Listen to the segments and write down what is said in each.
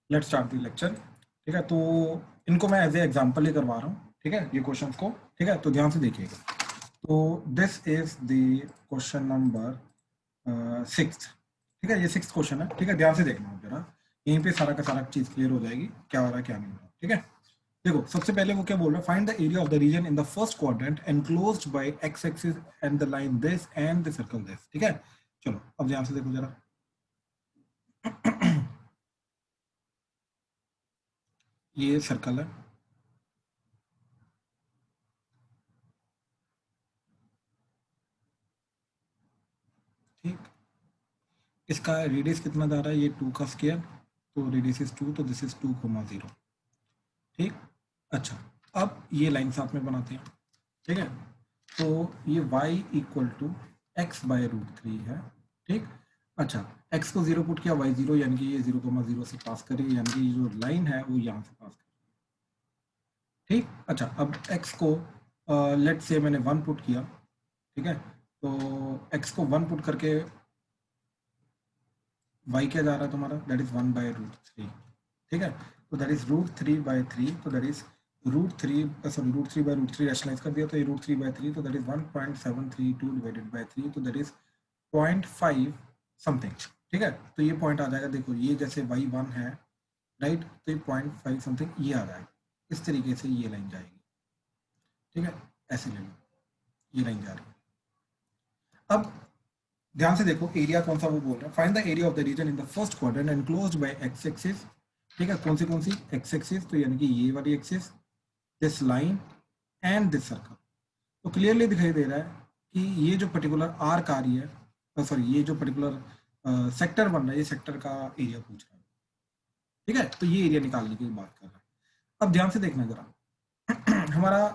Let's start the lecture. ठीक है, तो इनको मैं एज ए एग्जांपल ही करवा रहा हूँ। ठीक है, ये क्वेश्चंस को, ठीक है, तो ध्यान से देखिएगा। तो this is the question number 6। ठीक है, ये 6 क्वेश्चन है। ठीक है, ध्यान से देखना आप जरा, यहीं पे सारा का सारा चीज क्लियर हो जाएगी, क्या हो रहा है क्या नहीं हो रहा। ठीक है, देखो सबसे पहले वो क्या बोल रहा है, find the area of the region in the first quadrant enclosed by x axis and the line this and the circle this. ठीक है, चलो अब ध्यान से देखो जरा। ये सर्कल है, ठीक, इसका रेडियस कितना जा रहा है, ये 2 का स्क्वायर, तो रेडियस इज 2, तो दिस इज 2,0। ठीक, अच्छा, अब ये लाइन साथ में बनाते हैं। ठीक है, तो ये y equal to x by root 3 है। ठीक, अच्छा, x को 0 पुट किया, y 0, यानी कि ये 0,0 से पास करे, यानी कि जो लाइन है वो यहाँ से पास करे। ठीक, अच्छा, अब x को लेट से मैंने 1 पुट किया। ठीक है, तो x को 1 पुट करके y क्या जा रहा है तुम्हारा, दैट इज 1 बाय रूट 3। ठीक है, तो दैट इज रूट 3 बाय 3, तो that is root 3, sorry root 3 by root 3 rationalise कर दिया, तो ये रूट 3 बाय 3, तो दैट इज 1.732 डिवाइडेड बाय 3, तो दैट इज 0.5 समथिंग। ठीक है, तो ये पॉइंट आ जाएगा, देखो ये जैसे y1 है, राइट, तो ये 0.5 समथिंग ये आ जाएगा, इस तरीके से ये लाइन जाएगी। ठीक है, ऐसे ले लो, ये लाइन जा रही है। अब ध्यान से देखो एरिया कौन सा वो बोल रहा है, find the area of the region in the first quadrant enclosed by x axis. ठीक है, कौन सी एक्स एक्सिस, तो यानी कि ये वाली axis, this line and this circle. तो क्लियरली दिखाई दे रहा है कि ये जो पर्टिकुलर आर्क आ रही है, सॉरी ये जो पर्टिकुलर सेक्टर बन रहा है, ये सेक्टर का एरिया पूछ रहा है। ठीक है, तो ये एरिया निकालने की बात कर रहा है। अब ध्यान से देखना जरा हमारा,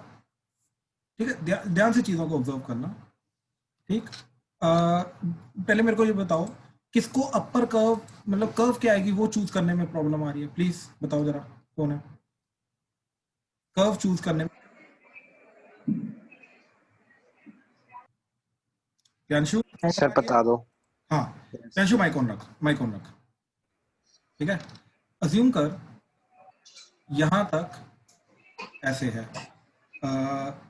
ठीक है, ध्यान से चीजों को ऑब्जर्व करना। ठीक, पहले मेरे को ये बताओ, किसको अपर कर्व, मतलब कर्व क्या आएगी वो चूज करने में प्रॉब्लम आ रही है, प्लीज बताओ जरा, कौन है कर्व चूज करने में। प्रियांशु प्रॉब्लम सर आ रही है। बता दो। हाँ, yes Priyanshu sir. Mic on रख, माइक ऑन रख। ठीक है, अज्यूम कर यहां तक ऐसे है, अ,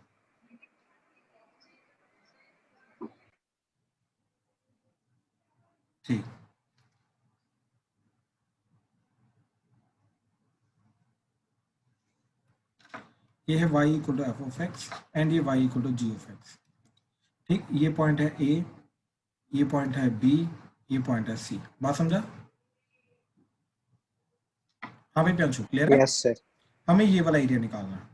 ठीक, ये है y equal to f of x and ये y equal to g of x. ठीक, ये पॉइंट है ए, ये पॉइंट है बी, ये पॉइंट है सी। बात समझा? हाँ भाई प्रियांशु, क्लियर है? Yes sir. हमें ये वाला एरिया निकालना है।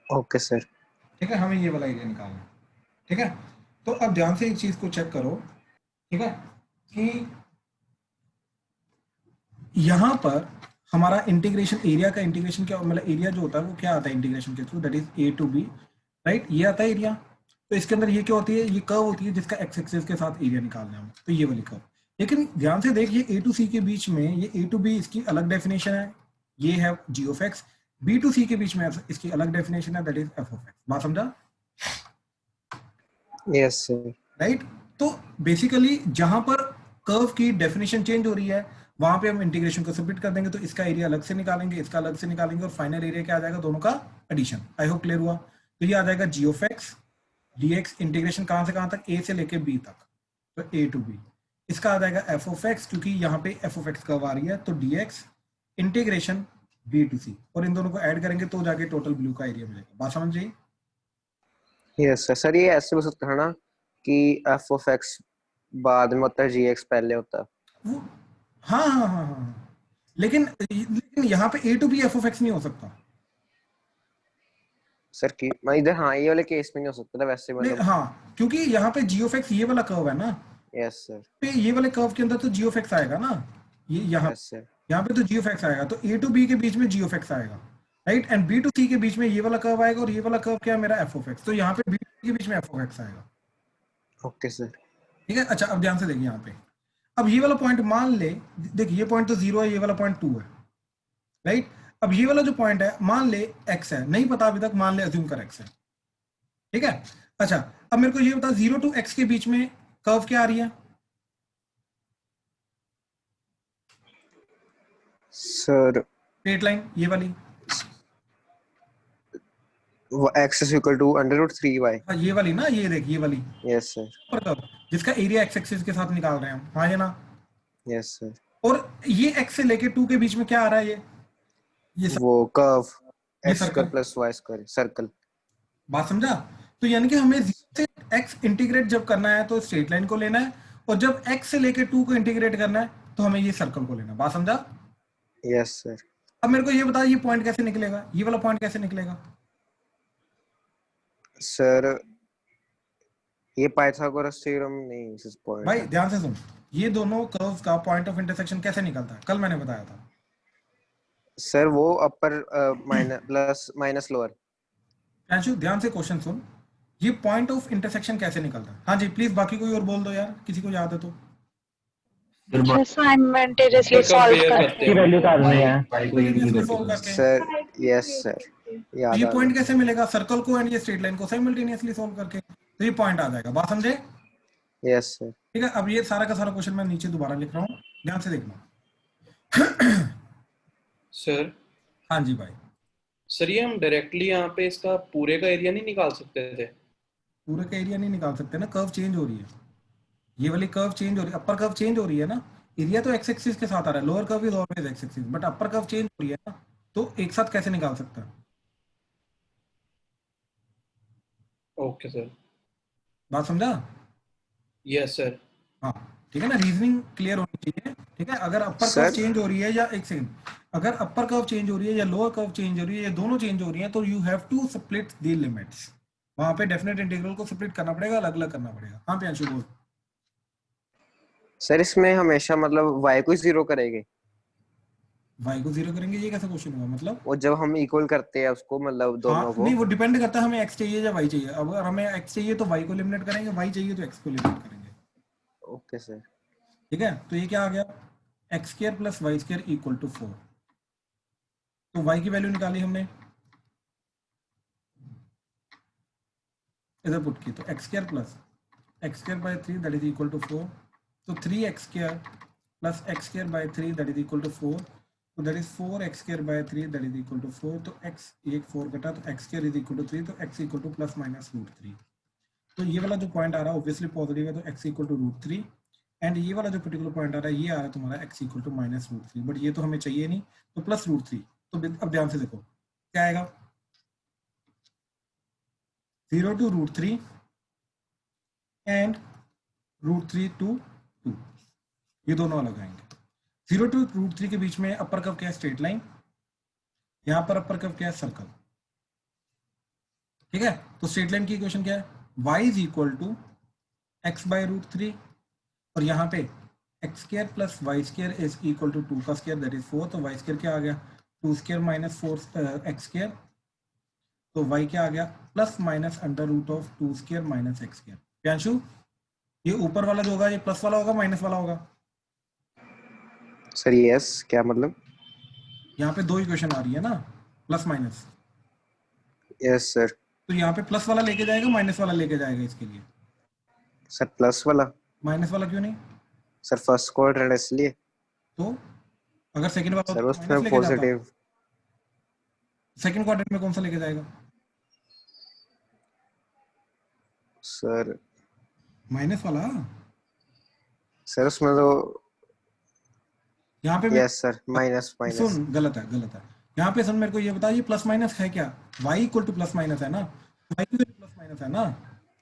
Okay sir. ठीक है, हमें ये वाला एरिया निकालना है। ठीक है, तो अब ध्यान से एक चीज को चेक करो। ठीक है, कि यहाँ पर हमारा इंटीग्रेशन, एरिया का इंटीग्रेशन क्या, मतलब एरिया जो होता है वो क्या आता है इंटीग्रेशन के through, that is a to b, right, ये आता है एरिया। तो इसके अंदर ये क्या होती है, ये कर्व होती है जिसका एक्स एक्सिस के साथ एरिया निकालना है, तो ये वाली कर्व। लेकिन ध्यान से देखिए ए टू सी के बीच में, ये ए टू बी इसकी अलग डेफिनेशन है, ये है जी ऑफ एक्स, बी टू सी के बीच में इसकी अलग डेफिनेशन है, that is F of x. बात समझा? Yes sir. राइट, तो बेसिकली जहां पर कर्व की डेफिनेशन चेंज हो रही है, वहां पे हम इंटीग्रेशन को सबमिट कर देंगे, तो इसका एरिया अलग से निकालेंगे, इसका अलग से निकालेंगे, और फाइनल एरिया क्या आ जाएगा, दोनों का एडिशन। आई होप क्लियर हुआ। तो ये आ जाएगा g of x d x, integration कहां से कहां तक, ए से लेके बी तक, तो ए टू बी। इसका आ जाएगा एफ ऑफ एक्स, क्योंकि यहाँ पे एफ ऑफ एक्स कर्व आ रही है, तो d x integration b to c, और इन दोनों को ऐड करेंगे तो जाके टोटल ब्लू का एरिया मिलेगा। बात समझ रही? Yes sir. सर ये ऐसे हो सकता है ना कि एफ ऑफ एक्स बाद में होता है, जी एक्स पहले होता है। वो, हाँ हाँ हाँ हाँ हाँ। लेकिन यहाँ पे a to b f of x नहीं हो सकता। सर की मैं इधर, हाँ ये वाले केस में नहीं हो सकता था वैसे, नहीं, मतलब। हाँ, क्योंकि यहाँ पे जी ऑफ एक्स ये वाला कर्व है ना, यस सर। पे ये वाले कर्व के अंदर तो जी ऑफ एक्स आएगा ना, ये यस सर। यहाँ पे तो जी ऑफ एक्स आएगा, तो ए टू बी के बीच में जी ऑफ एक्स आएगा, राइट, एंड बी टू सी के बीच में ये वाला कर्व आएगा, और ये वाला कर्व क्या है मेरा एफ ऑफ एक्स, तो यहाँ पे बी टू सी के बीच में एफ ऑफ एक्स आएगा। Okay sir. ठीक है, अच्छा, अब ध्यान से देखिए यहाँ पे, अब ये वाला पॉइंट मान ले, देखिए ये पॉइंट तो जीरो है, ये वाला पॉइंट 2 है, राइट। अब ये वाला जो पॉइंट है मान ले एक्स है, नहीं पता अभी तक, मान ले अज्यूम कर एक्स है। ठीक है, अच्छा, अब मेरे को ये बता 0 to x के बीच में कर्व क्या आ रही है? सर स्ट्रेट लाइन ये वाली। वो x is equal to √3y। हाँ ये वाली ना, ये देख ये वाली यस सर। पर कर्व, जिसका एरिया x एक्सिस के साथ निकाल रहे हैं हम, हाँ या ना? Yes sir. और ये x से लेके 2 के बीच में क्या आ रहा है? ये वो कर्व ये x circle. Square plus y square circle. बात समझा? तो यानी कि हमें 0 से x इंटीग्रेट जब करना है तो स्ट्रेट लाइन को लेना है, और जब x से लेके 2 को इंटीग्रेट करना है तो हमें ये सर्कल को लेना है। बात समझा? Yes sir. अब मेरे को ये बता, ये पॉइंट कैसे निकलेगा? ये वाला पॉइंट कैसे निकलेगा? सर ये पाइथागोरस थ्योरम नहीं, इस पॉइंट भाई है। ध्यान से सुन, ये दोनों कर्व्स का पॉइंट ऑफ इंटरसेक्शन कैसे निकलता है? कल मैंने बताया था। सर वो अपर minus plus minus lower. Anshu ध्यान से क्वेश्चन सुन, ये पॉइंट ऑफ इंटरसेक्शन कैसे निकलता है? हाँ जी प्लीज, बाकी कोई और बोल दो यार, किसी को याद है तो। साइमल्टेनियसली सॉल्व करते की हैं। वैल्यू करनी है। साइमल्टेनियसली सॉल्व करके। सर यस सर, तो याद ये आ पॉइंट गया। कैसे मिलेगा? सर्कल को एंड ये स्ट्रेट लाइन को साइमल्टेनियसली सॉल्व करके, तो ये पॉइंट आ जाएगा। बात समझे? Yes sir. ठीक है, अब ये सारा का सारा क्वेश्चन मैं नीचे दोबारा लिख रहा हूँ, ध्यान से देखना। सर हाँ जी भाई। सर ये हम डायरेक्टली यहाँ पे इसका पूरे का एरिया नहीं निकाल सकते थे? पूरे का एरिया नहीं निकाल सकते ना, कर्व चेंज हो रही है। ये वाली कर्व चेंज हो रही है, अपर कर्व चेंज हो रही है ना। एरिया तो एक्स एक्सिस के साथ आ रहा है, lower curve is always x axis, but upper curve change हो रही है ना, तो एक साथ कैसे निकाल सकता है? Okay sir. बात समझा? Yes sir. हाँ ठीक है ना, रीजनिंग क्लियर होनी चाहिए। ठीक है, अगर अपर कर्व सर चेंज हो रही है या एक सेकंड, अगर अपर कर्व चेंज हो रही है या लोअर कर्व चेंज हो रही है या दोनों चेंज हो रही है, तो you have to split the limits. वहां पे डेफिनेट इंटीग्रल को स्प्लिट करना पड़ेगा, अलग अलग करना पड़ेगा। हाँ प्रियांशु बोल। सर इसमें हमेशा मतलब y को जीरो करेंगे, y को जीरो करेंगे, ये कैसा क्वेश्चन हुआ मतलब? और जब हम इक्वल करते हैं उसको मतलब हाँ दोनों को। नहीं, वो डिपेंड करता है हमें x चाहिए या y चाहिए। अब अगर हमें x चाहिए तो y को एलिमिनेट करेंगे, y चाहिए तो x को एलिमिनेट करेंगे। Okay sir. ठीक है, तो ये क्या आ गया? X square plus y square equal to 4। तो y की वैल्यू निकाली हमने, इधर पुट की, तो x square plus x square by 3 that is equal to 4। तो 3x square plus x square by 3 that is equal to 4। तो दैट इज 4x square by 3 that is equal to 4। तो x एक 4 कटा, तो x square is equal to 3, तो x equal to plus minus √3। तो ये वाला जो पॉइंट आ रहा है ऑब्वियसली पॉजिटिव है, तो x इक्वल टू √3। एंड ये वाला जो पर्टिकुलर पॉइंट आ रहा है, ये आ रहा है तुम्हारा x equal to minus √3, but ये तो हमें चाहिए नहीं, तो प्लस √3। तो अब ध्यान से देखो क्या आएगा, 0 to √3 एंड √3 to 2, ये दोनों अलग आएंगे। 0 to √3 के बीच में अपर कर्व क्या है? Straight line. यहां पर अपर कर्व क्या है? सर्कल। ठीक है, तो स्ट्रेट लाइन की इक्वेशन क्या है? y is equal to x by √3, और यहाँ पे x square plus y square is equal to 2 का स्क्र दैट इज 4। तो वाई स्क्र क्या आ गया? 2 स्क्र माइनस 4 एक्स स्क्र, तो y क्या आ गया? Plus minus under root of 2 square minus x square. Priyanshu ये ऊपर वाला जो होगा ये प्लस वाला होगा माइनस वाला होगा? सर यस, क्या मतलब? यहाँ पे दो इक्वेशन आ रही है ना, प्लस माइनस। Yes sir. तो यहाँ पे प्लस वाला लेके जाएगा, माइनस वाला लेके जाएगा इसके लिए? सर प्लस वाला। माइनस वाला क्यों नहीं? सर फर्स्ट क्वाड्रेंट इसलिए। तो अगर सेकंड वाला सर होता तो माइनस उसमें लेके जाता। पॉजिटिव। सेकंड क्वाड्रेंट में कौन सा लेके जाएगा? सर माइनस वाला। सर उसमें तो यहाँ पे यस सर, माइनस माइनस। सुन, गलत है गलत है। यहाँ पे सुन, मेरे को ये बता, ये प्लस माइनस है क्या? y equal to plus minus है ना, y equal to plus minus है ना।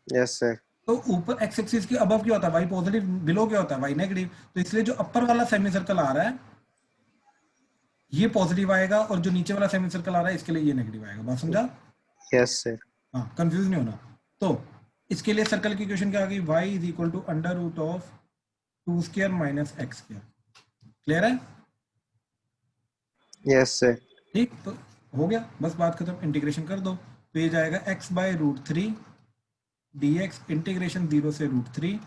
Yes sir. तो ऊपर एक्स एक्सिस के अबव क्या होता है? y पॉजिटिव, बिलो क्या होता है? y negative. तो इसलिए जो अपर वाला सेमी सर्कल आ रहा है ये पॉजिटिव आएगा, और जो नीचे वाला सेमी सर्कल आ रहा है इसके लिए ये नेगेटिव आएगा। बात समझा? Yes sir. हाँ, कंफ्यूज नहीं होना। तो इसके लिए सर्कल की इक्वेशन क्या आ गई? y is equal to under root of 2 square minus x square. Clear है? Yes sir. ठीक, तो हो गया, बस बात खत्म, इंटीग्रेशन कर दो। तो ये जाएगा x बाय √3 dx इंटीग्रेशन 0 से √3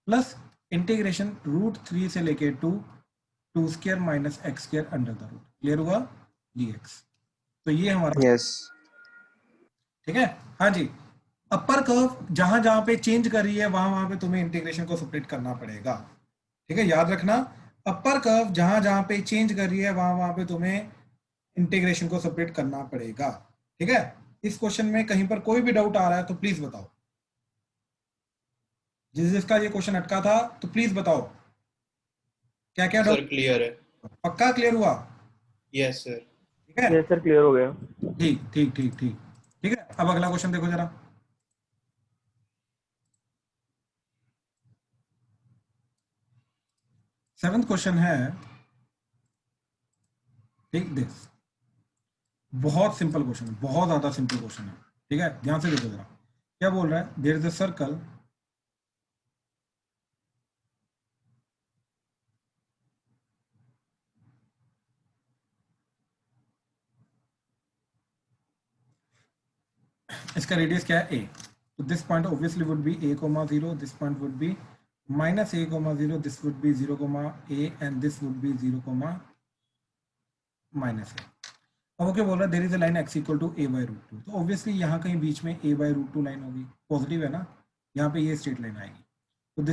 प्लस इंटीग्रेशन √3 से लेके 2 square minus x square under the root. Clear हुआ? dx। तो ये हमारा यस। ठीक है। हाँ जी, अपर कर्व जहां जहां पे चेंज कर रही है वहां वहां पे तुम्हें इंटीग्रेशन को सेपरेट करना पड़ेगा, ठीक है, याद रखना। अपर कर्व जहां जहां पे चेंज कर रही है वहां वहां पे तुम्हें इंटीग्रेशन को सेपरेट करना पड़ेगा, ठीक है। इस क्वेश्चन में कहीं पर कोई भी डाउट आ रहा है तो प्लीज बताओ, जिसका ये क्वेश्चन अटका था तो प्लीज बताओ क्या क्या सर डाउट। क्लियर है। पक्का क्लियर हुआ? Yes sir. ठीक है, यस सर, क्लियर हो गया। ठीक ठीक ठीक ठीक। ठीक है, अब अगला क्वेश्चन देखो जरा। सेवेंथ क्वेश्चन है, टेक दिस। बहुत सिंपल क्वेश्चन है, बहुत ज्यादा सिंपल क्वेश्चन है, ठीक है, ध्यान से देखो जरा। क्या बोल रहा है, देयर इज अ सर्कल इसका रेडियस क्या है, ए। तो this point obviously would be a comma 0, this point would be minus a comma 0, this would be 0 comma a and this would be 0 comma minus a. अब वो क्या बोल रहा है, there is a line x equal to a by root two. तो obviously यहाँ कहीं बीच में a by root to line होगी, पॉजिटिव है ना, यहाँ पे ये स्ट्रेट लाइन आएगी। तो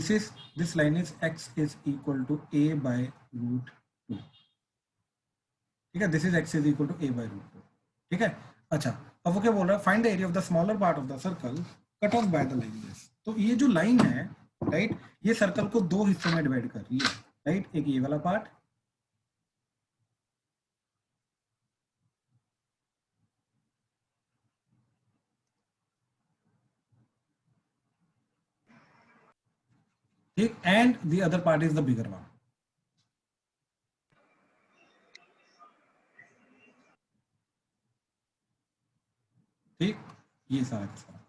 this line is x is equal to a by root two, ठीक है, this is x is equal to a by root two, ठीक है। अच्छा, अब वो क्या बोल रहा है, find the area of the smaller part of the circle cut off by the line this. तो ये जो लाइन है, राइट, ये सर्कल को दो हिस्सों में डिवाइड कर रही है, राइट, एक ये वाला पार्ट, ठीक, and the other part is the bigger one, ठीक, ये सारा का सारा।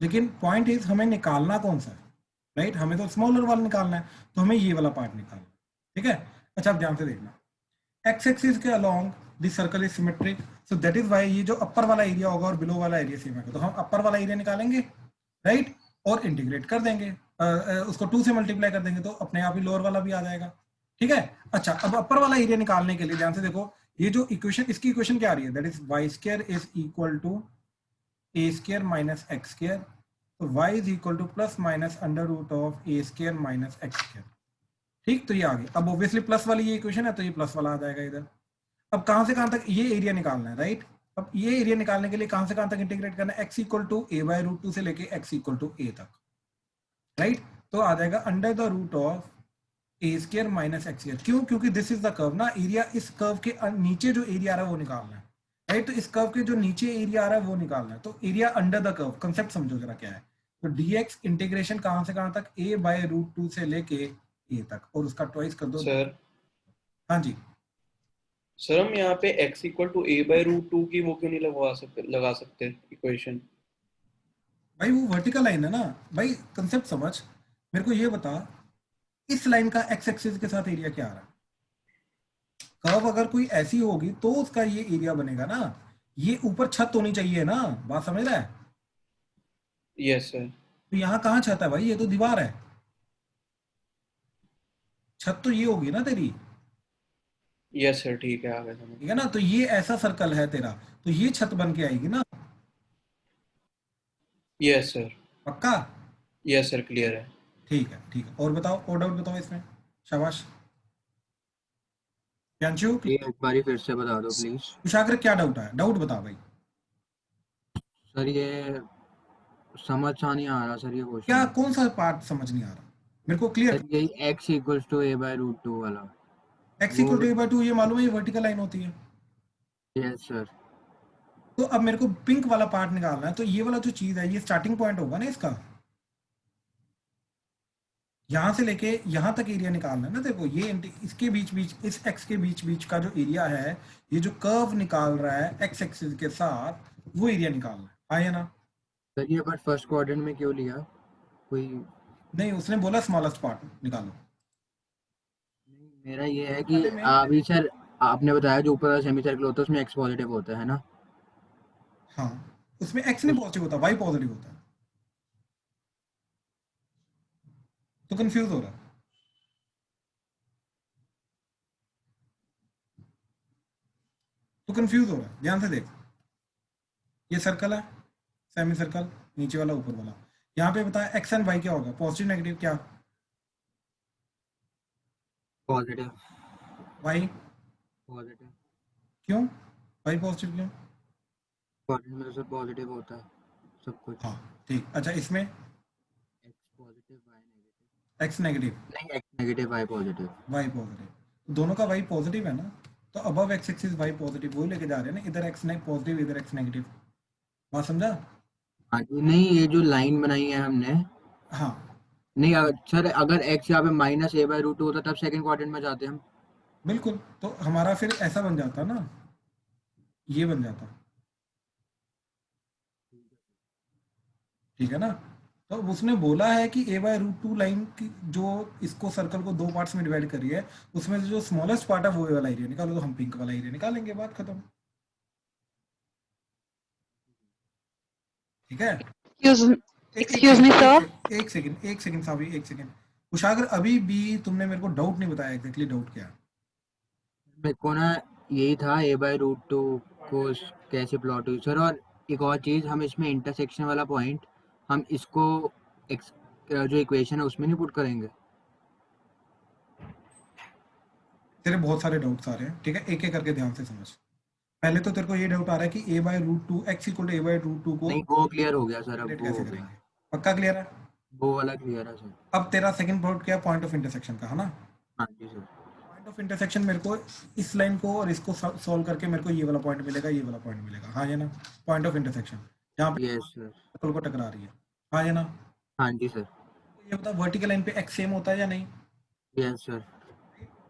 लेकिन पॉइंट इज हमें निकालना कौन सा है, राइट, हमें तो स्मॉलर वाला निकालना है, तो हमें ये वाला पार्ट निकालना है, ठीक है। अच्छा, आप ध्यान से देखना, एक्स एक्सिस के along this circle is symmetric, so that is y ये जो अपर वाला एरिया होगा और बिलो वाला एरिया सेम है, तो हम अपर वाला एरिया निकालेंगे, राइट, और इंटीग्रेट कर देंगे, उसको 2 से मल्टीप्लाई कर देंगे तो अपने आप ही लोअर वाला भी आ जाएगा, ठीक है। अच्छा, अब अपर वाला एरिया निकालने के लिए ध्यान से देखो, ये जो इक्वेशन, इसकी इक्वेशन क्या आ रही है, that is y square is equal to a square minus x square, तो y is equal to plus minus under root of a square minus x square, ठीक। तो ये आ गया, अब ऑब्वियसली प्लस वाली ये इक्वेशन है तो ये प्लस वाला आ जाएगा इधर। अब कहां से कहां तक ये एरिया निकालना है, राइट। अब ये एरिया निकालने के लिए कहां से कहां तक इंटीग्रेट करना है, x equal to a by root two से लेके x इक्वल टू ए तक, राइट। तो आ जाएगा under the root of a square minus x square, क्यों, क्योंकि दिस इज द कर्व ना, एरिया इस कर्व के नीचे जो एरिया आ रहा है वो निकालना है, राइट। तो इस कर्व के जो नीचे एरिया आ रहा है वो निकालना है, तो area under the curve, concept समझो जरा क्या है। तो dx इंटीग्रेशन कहां से कहां तक, a बाय रूट टू से लेके a तक, और उसका ट्वाइस कर दो। सर हाँ जी, सर हम यहाँ पे x equal to a by root two की वो क्यों नहीं लगा सकते इक्वेशन? भाई वो वर्टिकल लाइन है ना, भाई कंसेप्ट समझ। मेरे को ये बता, इस लाइन का एक्स एक्सिस के साथ एरिया क्या आ रहा है, कर्व अगर कोई ऐसी होगी तो उसका ये एरिया बनेगा ना, ये ऊपर छत होनी चाहिए ना, बात समझ रहा है। Yes sir. तो यहाँ कहाँ छत है भाई, ये तो दीवार है, छत तो ये होगी ना तेरी, यस सर, ठीक है, आ गया समझ। ठीक है ना। तो ये ऐसा सर्कल है तेरा, तो ये छत बन के आएगी ना, यस सर। पक्का। यस सर, क्लियर है। ठीक है, ठीक है, और बताओ, और डाउट बताओ इसमें, शाबाश। प्यांशु, ये एक बारी फिर से बता दो प्लीज। कुशाग्र, क्या डाउट है, डाउट बता भाई। सर ये समझ सा नहीं आ रहा सर, ये क्या, क्वेश्चन। कौन सा पार्ट समझ नहीं आ रहा, मेरे को क्लियर। सर यही x equals to a by root two वाला। एक्स वो equal to a by two, ये मालूम है ये वर्टिकल लाइन होती है। Yes sir. तो अब मेरे को पिंक वाला पार्ट निकालना है, तो ये वाला जो चीज है ये स्टार्टिंग पॉइंट होगा ना इसका, यहां से लेके यहां तक एरिया निकालना है ना। देखो ये इसके बीच बीच, इस एक्स के बीच बीच का जो एरिया है, ये जो कर्व निकाल रहा है एक्स एक्सिस के साथ, वो एरिया निकालना है, हाँ या ना। सर ये बट फर्स्ट क्वाड्रेंट में क्यों लिया कोई? नहीं, उसने बोला स्मॉलेस्ट पार्ट निकालो। मेरा ये है कि पहले में, अभी सर आपने बताया जो ऊपर सेमी सर्कल होता है उसमें x पॉजिटिव होता है ना। हाँ, उसमें एक्स नहीं पॉजिटिव होता, वाई पॉजिटिव होता है, तो कंफ्यूज हो रहा है। तो कंफ्यूज हो रहा है, ध्यान से देख, ये सर्कल है, सेमी सर्कल, नीचे वाला ऊपर वाला, यहाँ पे बता एक्स एंड वाई क्या होगा, पॉजिटिव नेगेटिव क्या, पॉजिटिव। Y positive. क्यों, वाई पॉजिटिव क्यों? पॉजिटिव में तो सर पॉजिटिव होता है सब कुछ। हाँ ठीक, अच्छा इसमें x positive y negative. X negative नहीं, x negative y positive. Y positive, दोनों का वाई पॉजिटिव है ना, तो above x axis y positive वही लेके जा रहे हैं ना, इधर एक्स पॉजिटिव इधर एक्स नेगेटिव, बात समझा? हाँ जी, नहीं ये जो लाइन बनाई है हमने, हाँ नहीं सर अगर एक्स यहाँ पे minus a by root two होता तब सेकंड क्वाड्रेंट में जाते हम। बिल्कुल, तो हमारा फिर ऐसा बन जाता ना, ये बन जाता, ठीक है ना? तो उसने बोला है कि a by root to line की जो इसको सर्कल को दो पार्ट्स में डिवाइड करी है, उसमें से जो स्मॉलेस्ट पार्ट है वो वाला एरिया निकालो, तो हम पिंक वाला एरिया निकालेंगे, बात खत्म, ठीक है? Excuse me, sir. एक सेकंड साबी, एक सेकंड उशागर, अभी भी तुमने मेरे को डाउट नहीं बताया, एग्जैक्टली डाउट क्या है? मेरे को ना यही था ए बाई रूट टू को कैसे प्लॉट हुई सर, और एक और चीज़, हम इसमें इंटरसेक्शन वाला पॉइंट हम इसको जो इक्वेशन है उसमें नहीं पुट करेंगे। तेरे बहुत सारे डाउट्स आ रहे हैं, ठीक है, एक एक करके ध्यान से समझ। पहले तो तेरे को ये डाउट आ रहा है कि a by root two x equal to a by root two को नहीं वो क्लियर हो गया सर, अब इंटीग्रेट वो कैसे हो गया, करेंगे, पक्का क्लियर है? वो वाला क्लियर है सर। अब तेरा सेकंड डाउट क्या है, पॉइंट ऑफ इंटरसेक्शन का, है ना? हाँ जी सर। पॉइंट ऑफ इंटरसेक्शन मेरे को इस लाइन को और इसको सॉल्व करके मेरे को ये वाला पॉइंट मिलेगा, ये वाला पॉइंट मिलेगा, हाँ या ना? पॉइंट ऑफ इंटरसेक्शन जहाँ पे यस सर। सर्कल को टकरा रही है, हाँ या ना? हाँ जी सर। तो ये बता वर्टिकल लाइन पे एक्स सेम होता है या नहीं? Yes sir.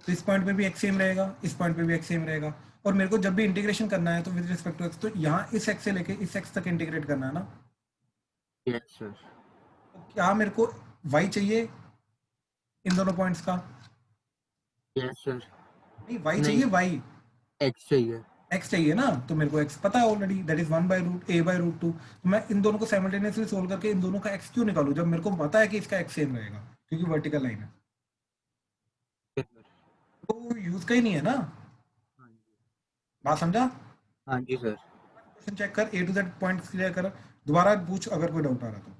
तो इस पॉइंट पे भी एक्स सेम रहेगा, इस पॉइंट पे भी एक्स सेम रहेगा, और मेरे को जब भी इंटीग्रेशन करना है तो विद रिस्पेक्ट टू एक्स, तो यहाँ इस एक्स से लेके इस एक्स तक इंटीग्रेट करना है ना, यस सर। तो क्या मेरे को वाई चाहिए इन दोनों पॉइंट्स का? Yes sir. नहीं, वाई नहीं, चाहिए, वाई एक्स चाहिए। एक्स चाहिए ना, तो मेरे को एक्स पता है already, that is one by root a by root two, तो मैं इन दोनों को साइमल्टेनियसली सोल्व करके इन दोनों का एक्स क्यों निकालूं जब मेरे को पता है कि इसका एक्स सेम रहेगा, क्योंकि वर्टिकल लाइन है, Yes, sir. तो यूज का ही नहीं है ना, हाँ जी। बात समझा? हाँ जी सर। क्वेश्चन चेक कर, ए टू जेड पॉइंट क्लियर कर, दोबारा पूछ अगर कोई डाउट आ रहा तो।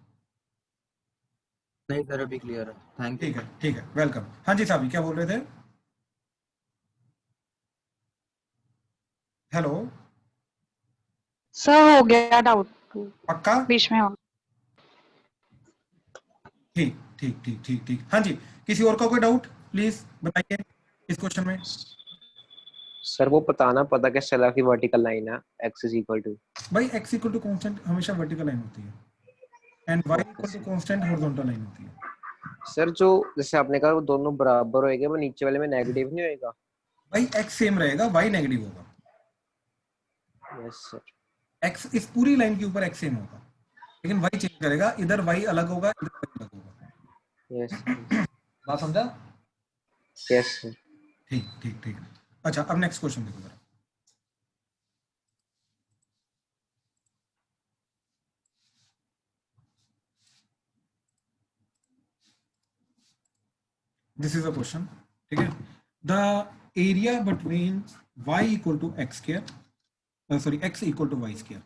नहीं सर अभी क्लियर है, थैंक यू। ठीक है, वेलकम। हाँ जी साहब, क्या बोल रहे थे? हेलो, सर हो गया डाउट, पक्का? बीच में हो। ठीक। हाँ जी, किसी और का कोई डाउट प्लीज बताइए इस क्वेश्चन में। सर वो पता कैसे चला कि वर्टिकल लाइन है x इज इक्वल टू? भाई x इक्वल टू कांस्टेंट हमेशा वर्टिकल लाइन होती है, and y equal to constant horizontal line होती है। सर जो जैसे आपने कहा वो दोनों बराबर होएंगे, वो नीचे वाले में नेगेटिव नहीं होएगा? भाई x सेम रहेगा, y नेगेटिव होगा, यस सर। x इस पूरी लाइन के ऊपर x सेम होगा, लेकिन y चेंज करेगा, इधर y अलग होगा, इधर y अलग होगा। यस बात समझा? Yes sir. ठीक। अच्छा, अब नेक्स्ट क्वेश्चन देखो जरा। दिस इज अ क्वेश्चन, ठीक है, the area between y equal to x square, sorry x equal to y square,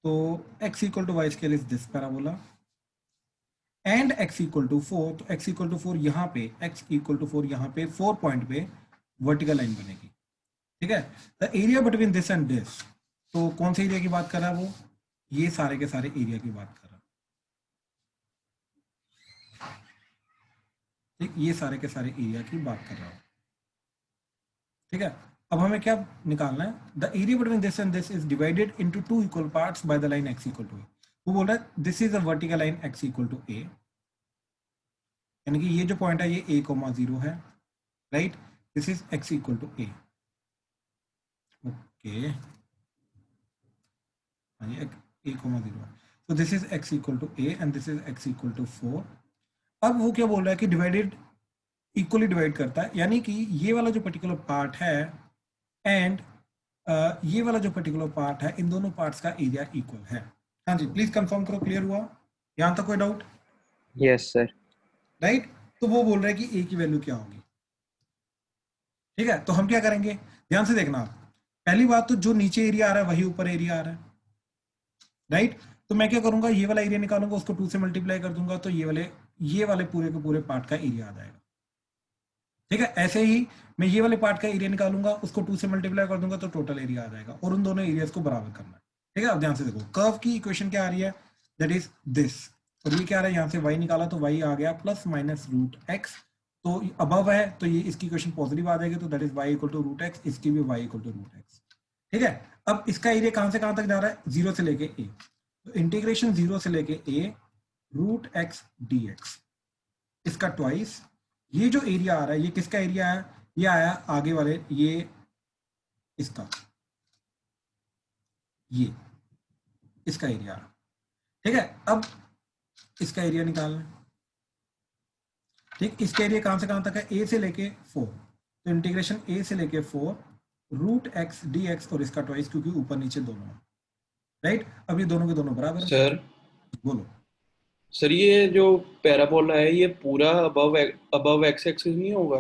तो x equal to y square is this parabola, and x equal to 4, तो x equal to 4 यहाँ पे, x equal to 4 यहाँ पे 4 point पे vertical line बनेगी, ठीक है। The area between this and this, तो कौन से एरिया की बात कर रहा है वो, ये सारे के सारे एरिया की बात कर रहा है, ठीक, ये सारे के सारे एरिया की बात कर रहा हूँ, ठीक है। अब हमें क्या निकालना है, the area between this and this is divided into two equal parts by the line x equal to a. वो बोल रहा है this is a vertical line x equal to a, यानी कि ये जो पॉइंट है ये a,0 है, right, this is x equal to a, okay, a,0, so this is x equal to a and this is x equal to 4। अब वो क्या बोल रहा है कि डिवाइडेड इक्वली डिवाइड करता है, यानी कि ये वाला जो पर्टिकुलर पार्ट है एंड ये वाला जो पर्टिकुलर पार्ट है, इन दोनों पार्ट्स का एरिया इक्वल है। हाँ जी, प्लीज कंफर्म करो, क्लियर हुआ यहाँ तक कोई डाउट? Yes sir. राइट, तो वो बोल रहा है कि a की वैल्यू क्या होगी, ठीक है। तो हम क्या करेंगे, ध्यान से देखना, पहली बात तो जो नीचे एरिया आ रहा है वही ऊपर एरिया आ रहा है, राइट। तो मैं क्या करूंगा, ये वाला एरिया निकालूंगा, उसको 2 से मल्टीप्लाई कर दूंगा, तो ये वाले पूरे के पूरे पार्ट का एरिया आ जाएगा। ठीक है, ऐसे ही मैं ये वाले पार्ट का एरिया निकालूंगा, उसको 2 से मल्टीप्लाई कर दूंगा, तो टोटल एरिया आ जाएगा, और उन दोनों एरियाज को बराबर करना है। ठीक है, अब ध्यान से देखो, कर्व की इक्वेशन क्या आ रही है, दैट इज दिस, और ये क्या आ रहा है, यहाँ से y निकाला तो y आ गया प्लस माइनस रूट एक्स, तो अबव है तो ये इसकी इक्वेशन पॉजिटिव आ जाएगी, तो that is y equal to root x, इसकी भी y equal to root x. ठीक है, अब इसका एरिया कहां से कहां तक जा रहा है, 0 से लेके a, तो इंटीग्रेशन 0 से लेके a root x d x, इसका ट्वाइस। ये जो एरिया आ रहा है ये किसका एरिया है, ये आया आगे वाले, ये इसका, ये इसका एरिया। ठीक है, अब इसका एरिया निकालना है। ठीक, इसका एरिया कहां से कहां तक है, a से लेके 4, तो इंटीग्रेशन a से लेके 4 रूट एक्स डी एक्स, और इसका ट्वाइस, क्योंकि ऊपर नीचे दोनों है, राइट। अब ये दोनों के दोनों बराबर है। सर बोलो। सर ये जो पैराबोला है ये पूरा अबव एक्स एक्सिस नहीं होगा?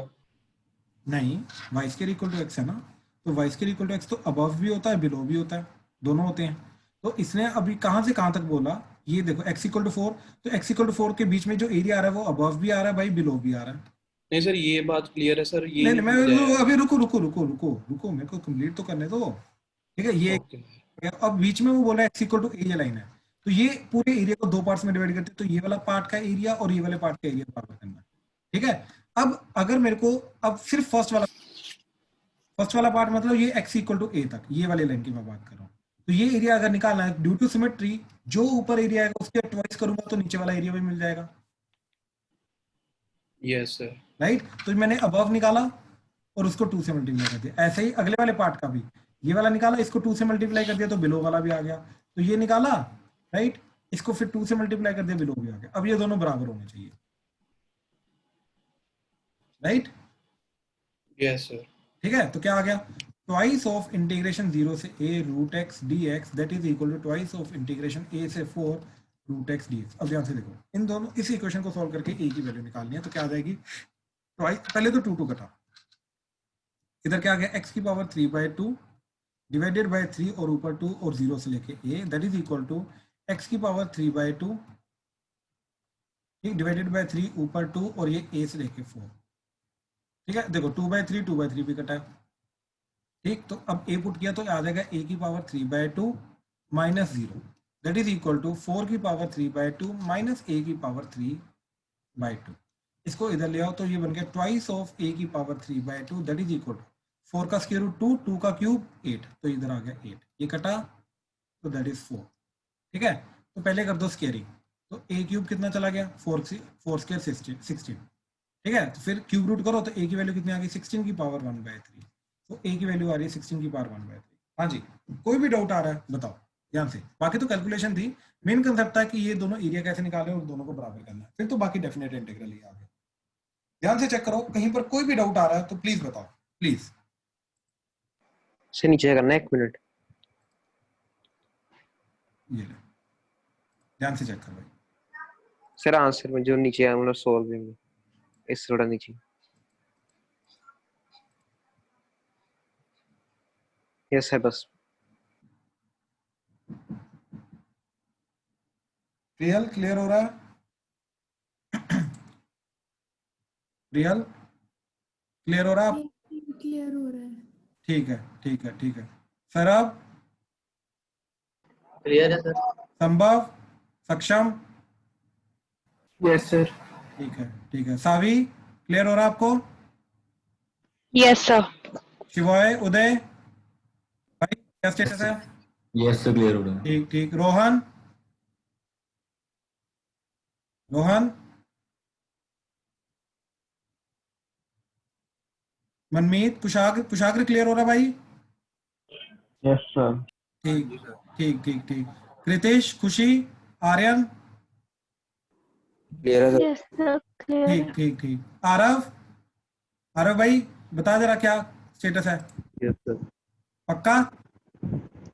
नहीं, y square equal to x है ना, तो y square equal to x तो अबव भी होता है बिलो भी होता है, दोनों होते हैं। तो इसने अभी कहां से कहां तक बोला, ये देखो x इक्वल टू 4, तो x इक्वल टू 4 के बीच में जो एरिया आ रहा है वो अबव भी आ रहा है भाई, बिलो भी आ रहा है। नहीं सर ये बात क्लियर है सर, ये नहीं नहीं नहीं, समझ मैं आया। अभी रुको रुको रुको रुको रुको, मेरे को कंप्लीट तो करने दो। ठीक है, ये ओके। अब बीच में वो बोला x equal to area line है, तो ये पूरे एरिया को 2 पार्ट्स में डिवाइड करते हैं, तो ये वाला पार्ट का एरिया और ये वाले पार्ट का एरिया बराबर करना है। ठीक है, अब अगर मेरे को अब सिर्फ फर्स्ट वाला पार्ट, मतलब ये x इक्वल टू a तक, ये वाले लाइन की मैं बात कर रहा हूँ, तो ये एरिया अगर निकालना है ड्यू टू सिमेट्री, जो ऊपर एरिया आएगा उसके ट्वाइस करूंगा तो नीचे वाला एरिया भी मिल जाएगा, यस सर। राइट। तो मैंने अबव निकाला और उसको 2 से मल्टीप्लाई कर दिया, ऐसे ही अगले वाले पार्ट का भी, ये वाला निकाला, इसको 2 से मल्टीप्लाई कर दिया तो बिलो वाला भी आ गया, तो ये निकाला, राइट, इसको फिर 2 से मल्टीप्लाई कर दिया, बिलो भी आ गया। अब ये दोनों बराबर होने चाहिए, राइट। Yes sir. ठीक है, तो क्या आ गया, ट्वाइस ऑफ इंटीग्रेशन 0 से a root x d x, that is equal to twice of integration a से 4 रूट एक्स डी एक्स। अब ध्यान से देखो, इन दोनों इस इक्वेशन को सॉल्व करके a की वैल्यू निकालनी है, तो क्या आ जाएगी, ट्वाइस, पहले तो 2 कटा, इधर क्या आ गया, x की पावर 3/2 डिवाइडेड बाय 3 और ऊपर 2 और 0 से लेके a, that is equal to x की पावर 3/2 ठीक, डिवाइडेड बाय 3 ऊपर 2 और ये a से लेके 4। ठीक है, देखो 2/3 भी कटा है, ठीक, तो अब a पुट किया तो आ जाएगा a की power 3/2 minus 0, that is equal to 4 की पावर 3/2 माइनस a की पावर 3/2। इसको इधर ले आओ तो ये बन गया ट्वाइस ऑफ a की power 3/2, that is equal to 4 का स्क्वायर रूट 2, 2 का क्यूब 8, तो इधर आ गया 8, ये कटा तो दैट इज 4। ठीक है, तो पहले कर दो स्क्वायरिंग, तो a क्यूब कितना चला गया, 4 स्क्वायर 16। ठीक है, तो फिर क्यूब रूट करो तो a की वैल्यू कितनी आ गई, 16 की पावर 1/3, तो a की वैल्यू आ रही है 16 की पावर 1/3। हाँ जी, कोई भी डाउट आ रहा है बताओ ध्यान से, बाकी तो कैलकुलेशन थी, मेन कंसेप्ट था कि ये दोनों एरिया कैसे निकाले और दोनों को बराबर करना है, फिर तो बाकी डेफिनेट इंटीग्रल ही आ गया। ध्यान से चेक करो, कहीं पर कोई भी डाउट आ रहा है तो प्लीज बताओ, प्लीज। से नीचे करना है, 1 मिनट। ये ले, ध्यान से चेक कर भाई। सर आंसर में जो नीचे है मतलब सॉल्विंग में, इस थोड़ा नीचे, यस है बस। रियल क्लियर हो रहा है, रियल क्लियर हो रहा है, क्लियर हो रहा है। ठीक है ठीक है ठीक है। सरब क्लियर है सर। संभव सक्षम, यस सर। ठीक है। सावी क्लियर हो रहा है आपको, Yes, sir. शिवॉय उदय भाई क्या स्टेटस है, यस सर क्लियर हो रहा है। ठीक ठीक। रोहन रोहन मनमीत कुशाग्र क्लियर हो रहा भाई, यस सर। ठीक ठीक ठीक ठीक। कृतेश खुशी आर्यन क्लियर है सर। यस सर क्लियर है। ठीक ठीक ठीक। आरव भाई बता जरा क्या स्टेटस है, यस सर। पक्का,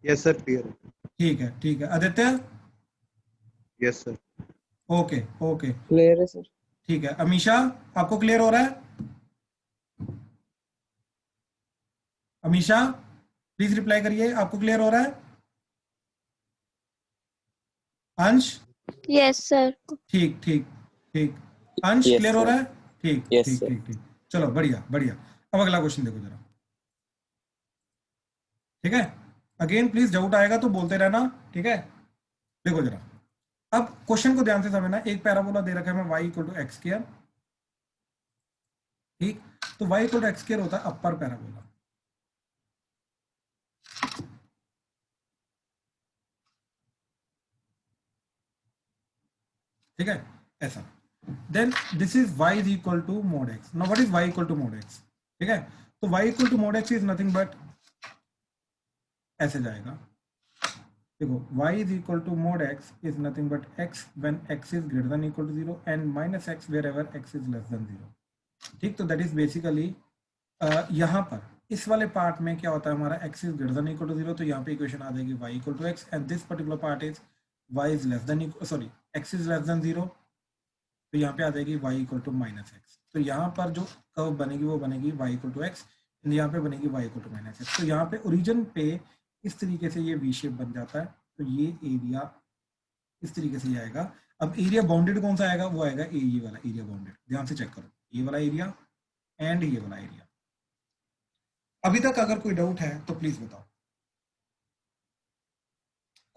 यस सर क्लियर। ठीक है। Aditya yes sir. Okay okay clear है सर। ठीक है। अमीशा आपको क्लियर हो रहा है, अमीशा प्लीज रिप्लाई करिए, आपको क्लियर हो रहा है? अंश? Yes sir. ठीक ठीक ठीक। अंश Yes, क्लियर हो sir. रहा है? ठीक Yes, ठीक sir. ठीक ठीक। चलो बढ़िया बढ़िया। अब अगला क्वेश्चन देखो जरा, ठीक है? अगेन प्लीज डाउट आएगा तो बोलते रहना, ठीक है? देखो जरा, अब क्वेश्चन को ध्यान से समझना। एक पैराबोला दे रखा है हमें y equal to x square, ठीक? तो y equal to x square होता है अपर पैराबोला, ठीक है? ऐसा। Then this is y is equal to mod x। Now what is y equal to mod x? ठीक है? तो y equal to mod x is nothing but, ऐसे जाएगा, देखो, y is equal to mod x is nothing but x when x is greater than equal to 0 and minus x wherever x is less than 0, ठीक? तो that is basically यहाँ पर इस वाले part में क्या होता है हमारा, x is greater than equal to 0, तो यहाँ पे इक्वेशन आ जाएगी y equal to x, and this particular part is y is less than, sorry, x is less than 0, तो यहाँ पे आ जाएगी y equal to minus x. तो यहाँ पर जो कर्व बनेगी वो बनेगी y इक्वल टू एक्स, यहाँ पे बनेगी y equal to minus x. तो यहाँ पे ओरिजिन पे इस तरीके से ये वी शेप बन जाता है, तो ये एरिया इस तरीके से ही आएगा। अब एरिया बाउंडेड कौन सा आएगा? वो आएगा ये वाला एरिया बाउंडेड, ध्यान से चेक करो, ये वाला एरिया एंड ये वाला एरिया। अभी तक अगर कोई डाउट है तो प्लीज बताओ,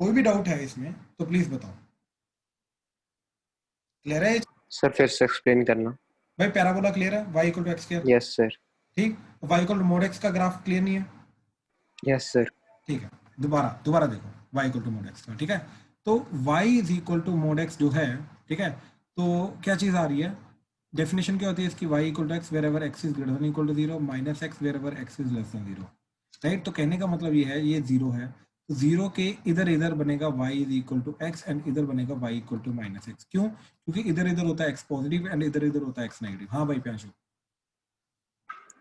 कोई भी डाउट है इसमें तो प्लीज बताओ। क्लियर है सर फिर से एक्सप्लेन करना। भाई? पैराबोला क्लियर है, y equal to x square, yes sir. ठीक? y equal to mod x का ग्राफ क्लियर नहीं है? Yes sir. ठीक है, दोबारा देखो, y equal to mod x का, ठीक है? तो y is equal to mod x जो है, ठीक है, तो क्या चीज आ रही है? डेफिनेशन क्या होती है इसकी? y equal to x wherever x is greater than equal to 0 minus x wherever x is less than 0, right? तो कहने का मतलब ये है, ये 0 है, तो 0 के इधर इधर बनेगा y is equal to x and इधर बनेगा y equal to minus x। क्यों? क्योंकि इधर इधर होता है x पॉजिटिव एंड इधर इधर होता है x नेगेटिव। हाँ भाई प्यांशु?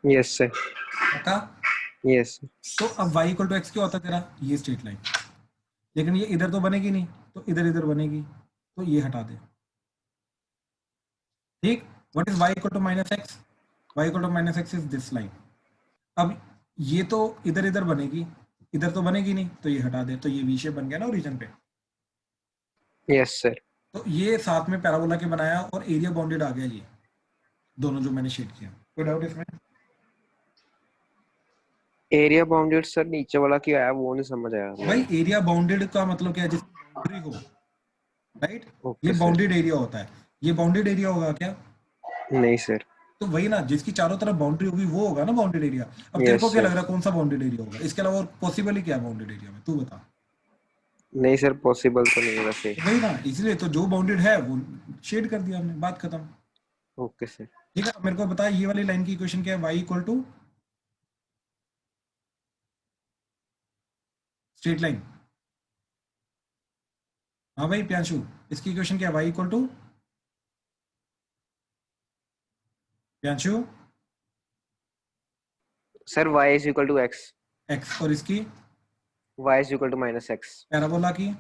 Yes sir. पक्का? यस। तो अब y इक्वल टू x क्या होता है तेरा? ये स्ट्रेट लाइन, लेकिन ये इधर तो बनेगी नहीं, तो इधर इधर बनेगी, तो ये हटा दे, ठीक? What is y equal to minus x? y equal to minus x is this line. अब ये तो इधर इधर बनेगी, इधर तो बनेगी नहीं, तो ये हटा दे, तो ये वी शेप बन गया ना ओरिजिन पे। Yes sir. तो ये साथ में पैराबोला के बनाया और एरिया बाउंडेड आ गया, ये दोनों जो मैंने शेड किया। कोई डाउट इसमें? एरिया बाउंडेड सर नीचे वाला क्या है वो नहीं समझ आया भाई एरिया बाउंडेड का मतलब क्या है? जिसकी बाउंड्री हो, राइट? ये बाउंडेड एरिया होता है। ये बाउंडेड एरिया होगा क्या? नहीं सर। तो वही ना, जिसकी चारों तरफ बाउंड्री होगी वो होगा ना बाउंडेड एरिया। अब तेरे को क्या लग रहा है कौन सा बाउंडेड एरिया होगा? इसके अलावा और पॉसिबल ही क्या है बाउंडेड एरिया में? तू बता। नहीं सर पॉसिबल तो नहीं है वैसे। वही ना, इसलिए तो जो बाउंडेड है वो शेड कर दिया हमने, बात खत्म। Okay sir. ठीक है, मेरे को बता ये वाली लाइन की इक्वेशन क्या है? y equal to straight line. हाँ भाई प्यांशु, इसकी इक्वेशन क्या है? y equal to, Pyanshu sir y is equal to x। x, और इसकी y is equal to minus x। Parabola की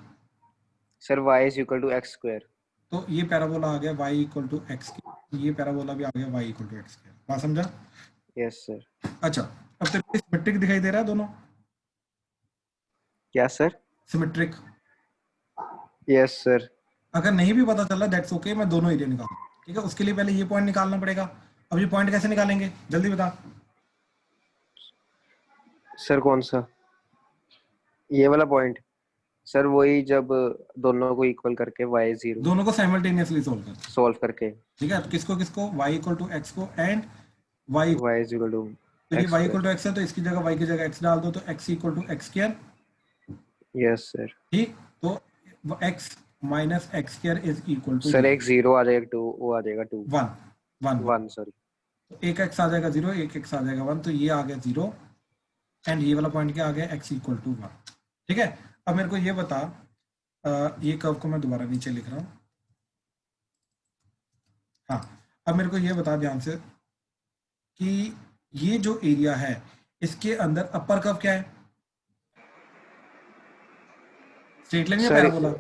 sir y is equal to x square. तो ये पैराबोला आ गया y इक्वल टू एक्स की, ये पैराबोला भी आ गया y इक्वल टू एक्स की। बात समझा? Yes sir. अच्छा, अब तेरे को सिमेट्रिक दिखाई दे रहा है दोनों? क्या सर? सिमेट्रिक। Yes sir. अगर नहीं भी पता चला दैट्स ओके, मैं दोनों एरिया निकाल, ठीक है? उसके लिए पहले ये पॉइंट निकालना पड़ेगा। अब ये पॉइंट कैसे निकालेंगे जल्दी बता। सर कौन सा? ये वाला पॉइंट सर वही जब दोनों को इक्वल करके y 0 दोनों को साइमल्टेनियसली सॉल्व करके। ठीक है, तो किसको किसको? y इक्वल टू एक्स को and y is equal to, तो ये y इक्वल टू एक्स है, तो इसकी जगह y की जगह x डाल दो, तो x equal to x square. Yes sir. ठीक, तो x minus x square is equal to sir एक 0 आ जाएगा, 2 वो आ जाएगा 2 1 सॉरी। तो एक x आ जाएगा 0, एक x आ जाएगा 1, तो ये आ गया 0 एंड ये वाला पॉइंट क्या आ गया? x equal to 1। ठीक है, अब मेरे को ये बता, ये कर्व को मैं दोबारा नीचे लिख रहा हूँ। हाँ, अब मेरे को ये बता ध्यान से कि ये जो एरिया है इसके अंदर अपर कर्व क्या है? स्ट्रेट लाइन या पैराबोला?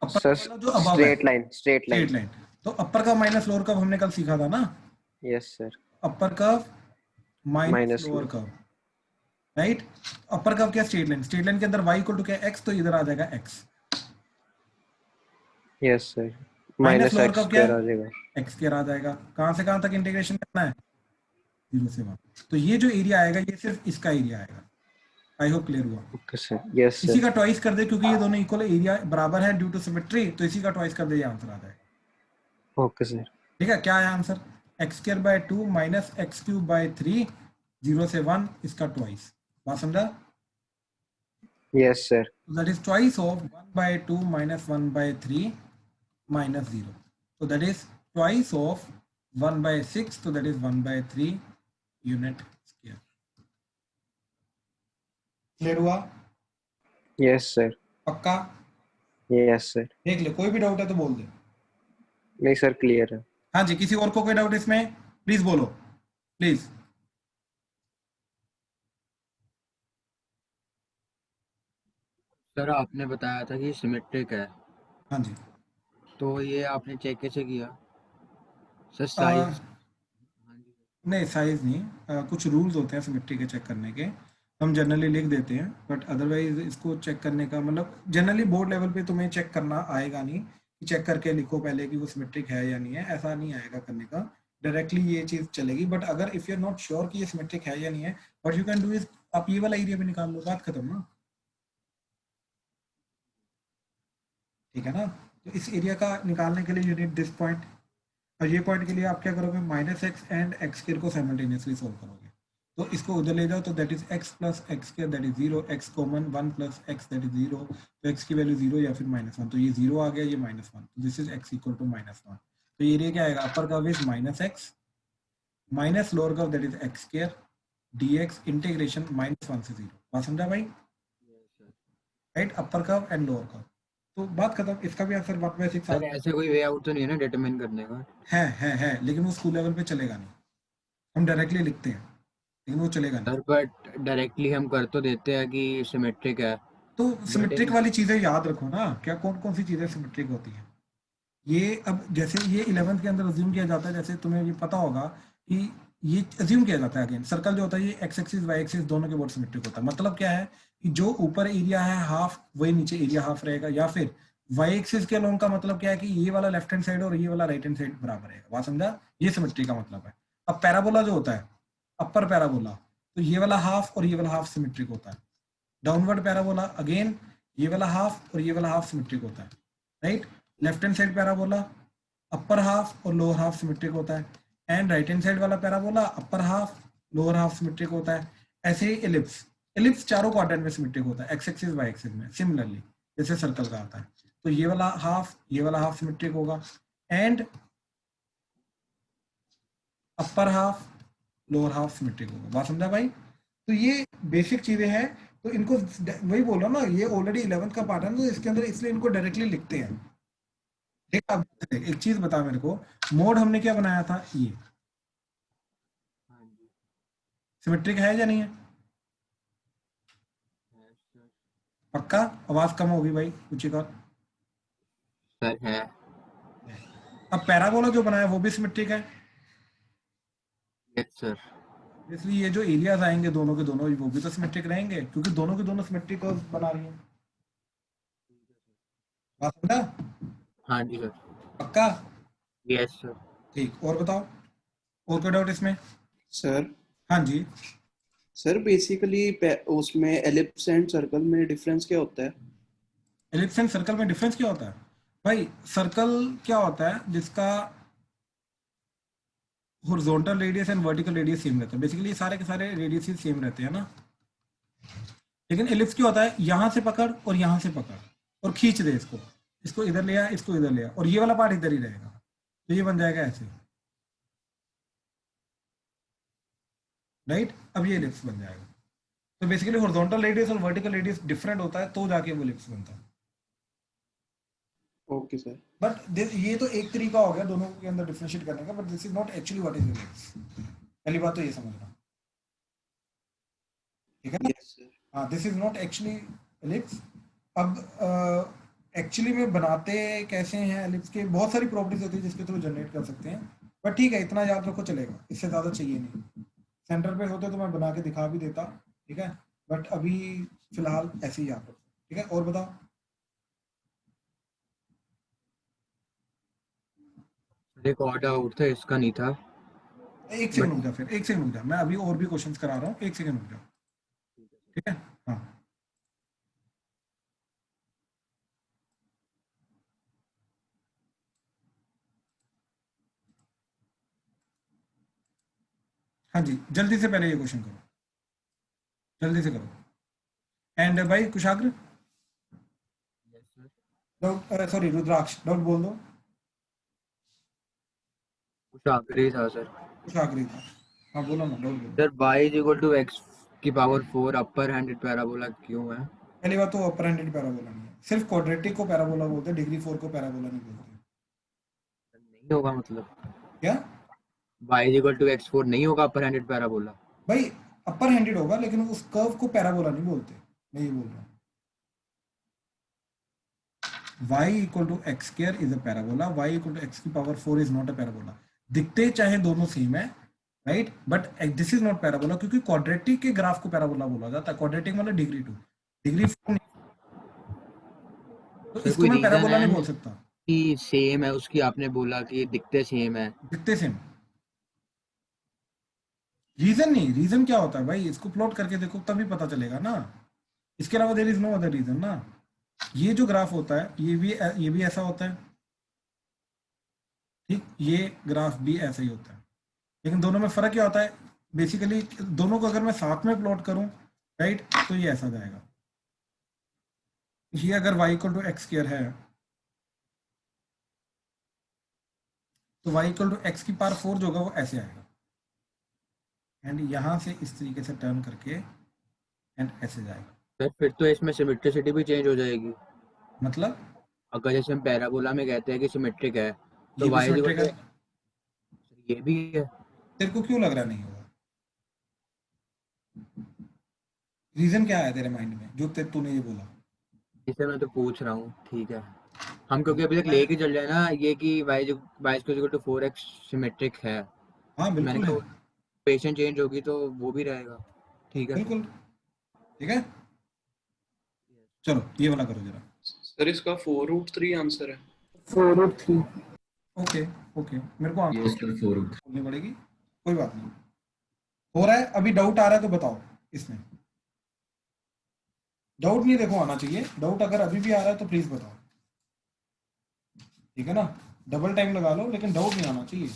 Sir straight line. तो upper curve minus lower curve हमने कल सीखा था ना? Yes sir. Upper curve minus minus lower curve, right. Upper curve क्या, स्ट्रेट लाइन, स्ट्रेट लाइन के अंदर y इक्वल टू क्या, x, तो इधर आ जाएगा x। Yes sir, minus minus lower x curve क्या स्क्वायर आ है, जाएगा। x स्क्वायर आ जाएगा। कहां से कहां तक इंटीग्रेशन करना है, 0 से 1। तो ये जो एरिया आएगा ये सिर्फ इसका एरिया आएगा। आई होप क्लियर हुआ। ओके सर, यस इसी सर। का ट्वाइस कर दे, क्योंकि ये दोनों इक्वल एरिया बराबर है ड्यू टू सिमेट्री, तो इसी का ट्वाइस कर दे, ये आंसर आ जाएगा। Okay sir. ठीक है, क्या है answer, x square by 2 minus x cube by 3, 0 से 1, इसका ट्वाइस। बात समझा? Yes sir. That is twice of 1 by 2 minus 1 by 3 minus 0, so that is twice of 1 by 6, so that is 1 by 3 unit square। Clear हुआ? Yes sir. पक्का? Yes sir. देख ले, कोई भी डाउट है तो बोल दे। नहीं सर, क्लियर है। हाँ जी, किसी और को कोई डाउट इसमें, प्लीज बोलो, प्लीज। सर आपने बताया था कि सिमेट्रिक है, हाँ जी। तो ये आपने चेक कैसे किया सर, आ, साइज? नहीं साइज नहीं, कुछ रूल्स होते हैं सिमेट्री के चेक करने के, हम जनरली लिख देते हैं, बट अदरवाइज इसको चेक करने का मतलब जनरली बोर्ड लेवल पे तुम्हें चेक करना आएगा नहीं कि चेक करके लिखो पहले कि वो सिमेट्रिक है या नहीं है, ऐसा नहीं आएगा करने का, डायरेक्टली ये चीज चलेगी। बट अगर if you are not sure कि ये सिमेट्रिक है या नहीं है, what you can do is आप ये वाला एरिया भी निकाल लो, बात खत्म ना। ठीक है ना, तो इस एरिया का निकालने के लिए यू नीड दिस पॉइंट, और ये पॉइंट के लिए आप क्या करोगे, minus x and x square को साइमल्टेनियसली सोल्व करोगे। तो इसको उधर ले जाओ, तो that is x plus x square that is 0, x common 1 plus x that is 0, तो एक्स की वैल्यू 0 या फिर -1, तो ये 0 आ गया, ये -1, तो this is x equal to -1। तो ये एरिया क्या आएगा, upper curve is minus x minus lower curve that is x square dx integration -1 से 0। बात समझा भाई? Right, upper curve and lower curve. तो बात खत्म, इसका भी आंसर 1/6 सर ऐसे कोई वे आउट तो नहीं है ना डिटरमाइन करने का? है, लेकिन वो स्कूल लेवल पे चलेगा नहीं, हम डायरेक्टली लिखते हैं लेकिन वो चलेगा नहीं। सर बट डायरेक्टली हम कर तो देते हैं कि सिमेट्रिक है। तो सिमेट्रिक वाली चीजें याद रखो ना, क्या कौन कौन सी चीजें सिमेट्रिक होती हैं। ये अब जैसे ये 11th के अंदर अज्यूम किया जाता है, जैसे तुम्हें ये पता होगा कि ये अज्यूम किया जाता है, अगेन सर्कल जो होता है ये एक्स एक्सिस वाई एक्सिस दोनों के बोर्ड सिमेट्रिक होता है। मतलब क्या है कि जो ऊपर एरिया है हाफ, वही नीचे एरिया हाफ रहेगा, या फिर वाई एक्सिस के अलोंग का मतलब क्या है कि ये वाला लेफ्ट हैंड साइड और ये वाला राइट हैंड साइड बराबर रहेगा। बात समझा? ये सिमेट्री का मतलब है। अब पैराबोला जो होता है, अपर पैराबोला, तो ये वाला हाफ और ये वाला हाफ सिमेट्रिक होता है। डाउनवर्ड पैराबोला अगेन ये वाला हाफ और ये वाला हाफ सिमेट्रिक होता है, right. Left hand side parabola upper half और लोअर हाफ सिमेट्रिक होता है, एंड राइट हैंड साइड वाला parabola upper half lower half symmetric होता है। ऐसे ही एलिप्स, एलिप्स चारों क्वाड्रेंट में सिमेट्रिक होता है, एक्स एक्सिस वाई एक्सिस में, सिमिलरली जैसे सर्कल का आता है। तो ये वाला हाफ ये वाला हाफ सिमेट्रिक होगा, and upper half lower half symmetric होगा। बात समझा भाई? तो ये बेसिक चीजें हैं, तो इनको वही बोला ना, ये ऑलरेडी 11th का पार्ट है, तो इसके अंदर इसलिए इनको डायरेक्टली लिखते हैं। ठीक है, अब एक चीज बता मेरे को, मोड हमने क्या बनाया था, ये सिमेट्रिक है या नहीं है? पक्का? आवाज कम होगी भाई, ऊंची कर। सर है। अब पैराबोला जो बनाया वो भी सिमेट्रिक है, यस सर। इसलिए ये जो एरियाज आएंगे दोनों के दोनों वो भी तो सिमेट्रिक रहेंगे, क्योंकि दोनों के दोनों सिमेट्रिक बना रही है। बात समझा? हाँ जी सर। पक्का? Yes sir. ठीक, और बताओ, और कोई डाउट इसमें? सर हाँ जी। सर बेसिकली उसमें एलिप्स एंड सर्कल में डिफरेंस क्या होता है? एलिप्स एंड सर्कल में डिफरेंस क्या होता है भाई? सर्कल क्या होता है जिसका horizontal radius and vertical radius same रहता है, बेसिकली सारे के सारे रेडियस सेम रहते हैं ना। लेकिन एलिप्स क्या होता है, यहां से पकड़ और यहां से पकड़ और खींच दे, इसको इसको इधर ले आ, इसको इधर ले आ, और ये वाला पार्ट इधर ही रहेगा, तो ये बन जाएगा ऐसे, राइट। अब ये एलिप्स बन जाएगा। तो बेसिकली हॉरिजॉन्टल रेडियस और वर्टिकल रेडियस डिफरेंट होता है, तो जाके वो एलिप्स बनता है। Okay sir. बट ये तो एक तरीका हो गया दोनों के अंदर डिफरेंशिएट करने का, but this is not actually what is ellipse. पहली बात तो ये समझना, ठीक है ना? Yes sir. हाँ, this is not actually ellipse. अब एक्चुअली में बनाते कैसे हैं एलिप्स के, बहुत सारी प्रॉपर्टीज होती है जिसके थ्रू जनरेट कर सकते हैं, बट ठीक है, इतना याद रखो चलेगा, इससे ज्यादा चाहिए नहीं। सेंटर पे होते तो मैं बना के दिखा भी देता, ठीक है, बट अभी फिलहाल ऐसे ही आप, ठीक है। और बताओ। एक और डाउट था, इसका नहीं था। एक सेकंड बट रुक जा, फिर एक सेकंड रुक जा, मैं अभी और भी क्वेश्चंस करा रहा हूँ, एक सेकंड रुक जा, ठीक है। हाँ हाँ जी, जल्दी से पहले ये क्वेश्चन करो, जल्दी से करो। एंड भाई कुशाग्र, डाउट, सॉरी रुद्राक्ष, डाउट बोल दो। कुछ आखिरी था सर। कुशाग्र था, हाँ बोलो ना, डाउट बोलो। Sir y is equal to x की पावर 4 अपर हैंडेड पैराबोला क्यों है? पहली बात तो अपर हैंडेड पैराबोला नहीं है, सिर्फ क्वाड्रेटिक को पैराबोला बोलते हैं, डिग्री 4 को पैराबोला नहीं बोलते। नहीं होगा मतलब क्या y is equal to x4 नहीं होगा अपर हैंडेड पैराबोला? भाई, अपर हैंडेड होगा लेकिन उस कर्व को पैराबोला नहीं बोलते, मैं ये बोल रहा हूँ। y equal to x square is a parabola, y equal to x की power 4 is not a parabola. दिखते चाहे दोनों सेम है, right, but this is not parabola, क्योंकि क्वाड्रेटिक के ग्राफ को पैराबोला बोला जाता है। क्वाड्रेटिक मतलब डिग्री 2, डिग्री 4 नहीं, तो सर इसको कोई मैं रीजन पैराबोला है नहीं बोल सकता। कि सेम है उसकी? आपने बोला कि दिखते सेम है। दिखते सेम, रीजन नहीं, रीजन क्या होता है भाई, इसको प्लॉट करके देखो तभी पता चलेगा ना, इसके अलावा there is no other reason ना। ये जो ग्राफ होता है ये भी ऐसा होता है, ठीक, ये ग्राफ भी ऐसा ही होता है, लेकिन दोनों में फर्क क्या होता है, बेसिकली दोनों को अगर मैं साथ में प्लॉट करूं, राइट, तो ये ऐसा जाएगा। ये अगर y equal to x square है तो y इक्वल टू एक्स की पावर 4 जो होगा वो ऐसे आएगा, एंड यहां से इस तरीके से टर्न करके एंड ऐसे जाएगा। सर फिर तो इसमें सिमेट्रिसिटी भी चेंज हो जाएगी। मतलब अगर जैसे हम पैराबोला में कहते हैं कि सिमेट्रिक है, तो ये भी y is equal symmetric to है, ये भी है। तेरे को क्यों लग रहा नहीं होगा? रीजन क्या है तेरे माइंड में जो तूने ये बोला? इसे मैं तो पूछ रहा हूँ, ठीक है। हम क्योंकि अभी तक लेके चल रहे हैं ना ये कि y equal to 4x symmetric है। हाँ मैंने बिल्कुल है, कहा इक्वेशन चेंज होगी तो वो भी रहेगा, ठीक है। बिल्कुल, ठीक है। चलो ये वाला करो जरा। सर इसका 4√3 आंसर है। 4√3। ओके ओके, मेरे को Yes sir, 4. बोलनी पड़ेगी, कोई बात नहीं। हो रहा है, अभी डाउट आ रहा है तो बताओ इसमें। डाउट नहीं देखो आना चाहिए, डाउट अगर अभी भी आ रहा है तो प्लीज बताओ, ठीक है ना, डबल टाइम लगा लो लेकिन डाउट नहीं आना चाहिए।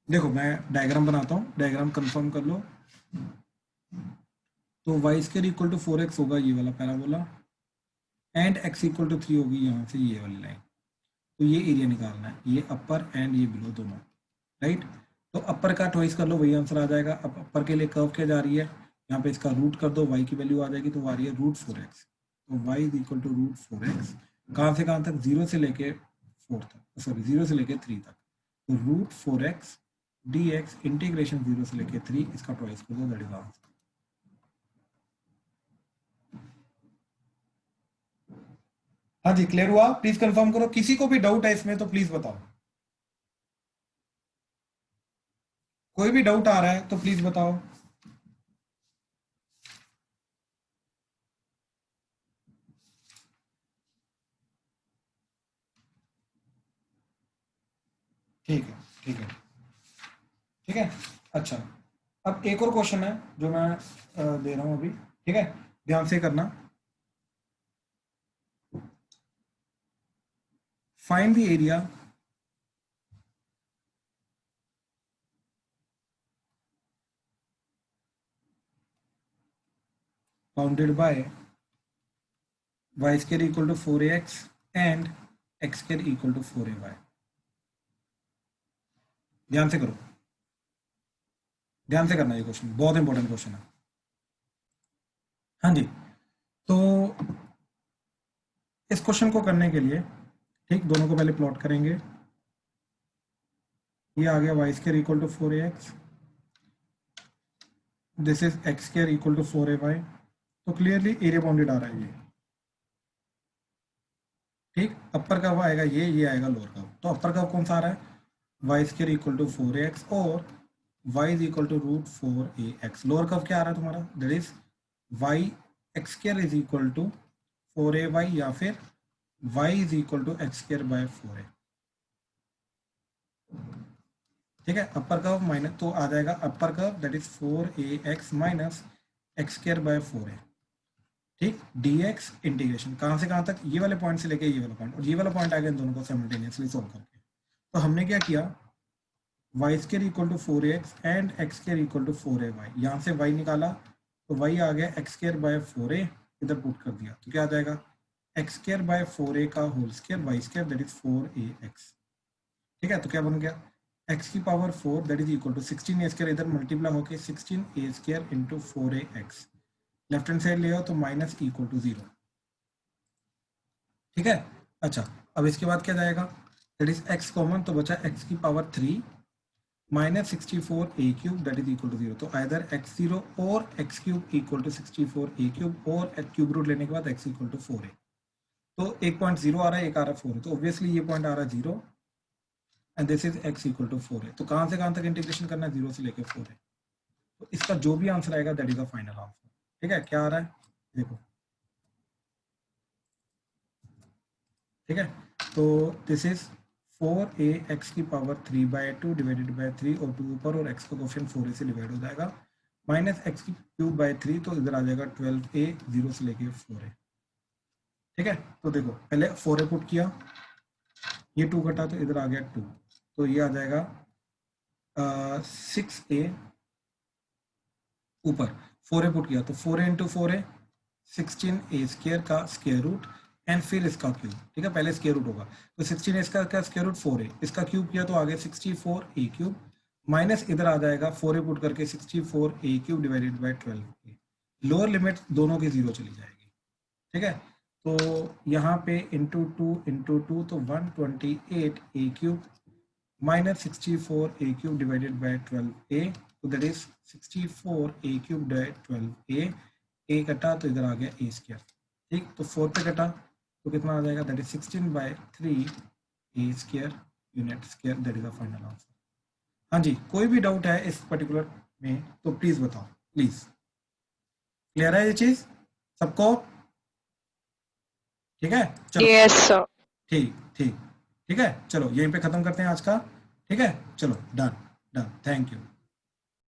देखो मैं डायग्राम बनाता हूँ, डायग्राम कंफर्म कर लो। तो y square equal to 4x होगा ये वाला parabola, and x equal to 3 होगी यहाँ से ये वाली लाइन। तो ये एरिया निकालना है, ये अपर एंड ये बिलो दोनों, राइट। तो अपर का चॉइस कर लो, वही आंसर आ जाएगा। अब अपर के लिए कर्व क्या जा रही है, यहाँ पे इसका रूट कर दो, y की वैल्यू आ जाएगी, तो आ रही है √4x। तो y is equal to √4x, कहाँ से कहाँ तक, 0 से लेके 4 तक, सॉरी 0 से लेके 3 तक। तो √4x dx इंटीग्रेशन 0 से लेके 3, इसका चॉइस कर दो, दैट इज आंसर। हाँ जी, क्लियर हुआ? प्लीज कंफर्म करो, किसी को भी डाउट है इसमें तो प्लीज बताओ। कोई भी डाउट आ रहा है तो प्लीज बताओ। ठीक है ठीक है ठीक है। अच्छा, अब एक और क्वेश्चन है जो मैं दे रहा हूं अभी, ठीक है, ध्यान से करना। Find the area bounded by y square equal to 4ax and x square equal to 4ay। ध्यान से करो, ध्यान से करना, ये क्वेश्चन बहुत इंपॉर्टेंट क्वेश्चन है। हाँ जी, तो इस क्वेश्चन को करने के लिए, ठीक, दोनों को पहले प्लॉट करेंगे। ये आ गया y square equal to 4ax, this is x square equal to 4ay। तो क्लियरली एरिया बाउंडेड आ रहा है ये। ठीक, अपर कर्व आएगा ये आएगा लोअर कर्व। तो अपर कर्व कौन सा आ रहा है, Y square equal to 4ax और y is equal to √4ax। Lower curve क्या आ रहा है तुम्हारा, that is y x square is equal to 4ay या फिर y is equal to x square by 4a। ठीक है, अपर कर्व माइनस, तो आ जाएगा upper curve that is 4ax minus x square by 4a। ठीक, dx इंटीग्रेशन कहाँ से कहाँ तक, ये वाले पॉइंट से लेके ये वाला पॉइंट, और ये वाला पॉइंट आ गया इन दोनों को साइमल्टेनियसली सोल्व करके। तो हमने क्या किया, y square equal to 4ax and x square equal to 4ay, यहाँ से y निकाला तो y आ गया एक्स स्क्वायर बाय 4a, इधर पुट कर दिया तो क्या आ जाएगा, एक्स स्क्वायर बाय 4a का whole square y square that is 4ax। ठीक है, तो क्या बन गया, x की power 4 that is equal to 16a square, इधर मल्टीप्लाई होके 16a square into 4ax, left hand side ले आओ तो माइनस इक्वल टू 0। ठीक है, अच्छा अब इसके बाद क्या जाएगा, दैट इज x कॉमन, तो बचा x की power 3 minus 64a cube that is equal to 0। तो आइदर x0 और x cube equal to 64a cube, और क्यूब रूट लेने के बाद x इक्वल टू 4a। तो एक पॉइंट 0 आ रहा है, एक आ रहा है 4 है, तो ऑब्वियसली ये पॉइंट आ रहा है 0 and this is x equal to 4a। तो कहाँ से कहाँ तक इंटीग्रेशन करना है, 0 से लेकर 4a। तो इसका जो भी आंसर आएगा that is the final answer. ठीक है, क्या आ रहा है देखो। ठीक है, तो दिस इज 4ax की पावर 3/2 डिवाइडेड बाय 3 और 2 ऊपर, और x का कोफिशिएंट 4a से डिवाइड हो जाएगा, माइनस x की क्यूब बाय 3, तो इधर आ जाएगा 12a 0 से लेके 4a। ठीक है, तो देखो पहले 4a पुट किया, ये 2 घटा तो इधर आ गया 2, तो ये आ जाएगा 6a, ऊपर 4a पुट किया तो 4a into 4a 16a square का स्क्वायर रूट एंड फिर इसका क्यूब। ठीक है, पहले स्क्वायर रूट होगा तो 16a का स्क्वायर रूट 4a, इसका क्यूब किया तो आ गया 64a क्यूब, माइनस इधर आ जाएगा 4a पुट करके 64a cube divided by 12a। Lower limit दोनों की 0 चली जाएगी। ठीक है, तो यहाँ पे इंटू 2 तो 128a cube minus 64a cube divided by 12a, तो that is 64a cube by 12a, a कटा तो इधर आ गया a स्क्वायर। ठीक, तो 4 पे कटा तो कितना आ जाएगा, that is 16/3 a square unit square, that is the final answer. हाँ जी, कोई भी डाउट है इस पर्टिकुलर में तो प्लीज बताओ, प्लीज। क्लियर है ये चीज सबको? ठीक है, चलो Yes, sir. ठीक है, चलो यहीं पे खत्म करते हैं आज का। ठीक है, चलो डन, थैंक यू।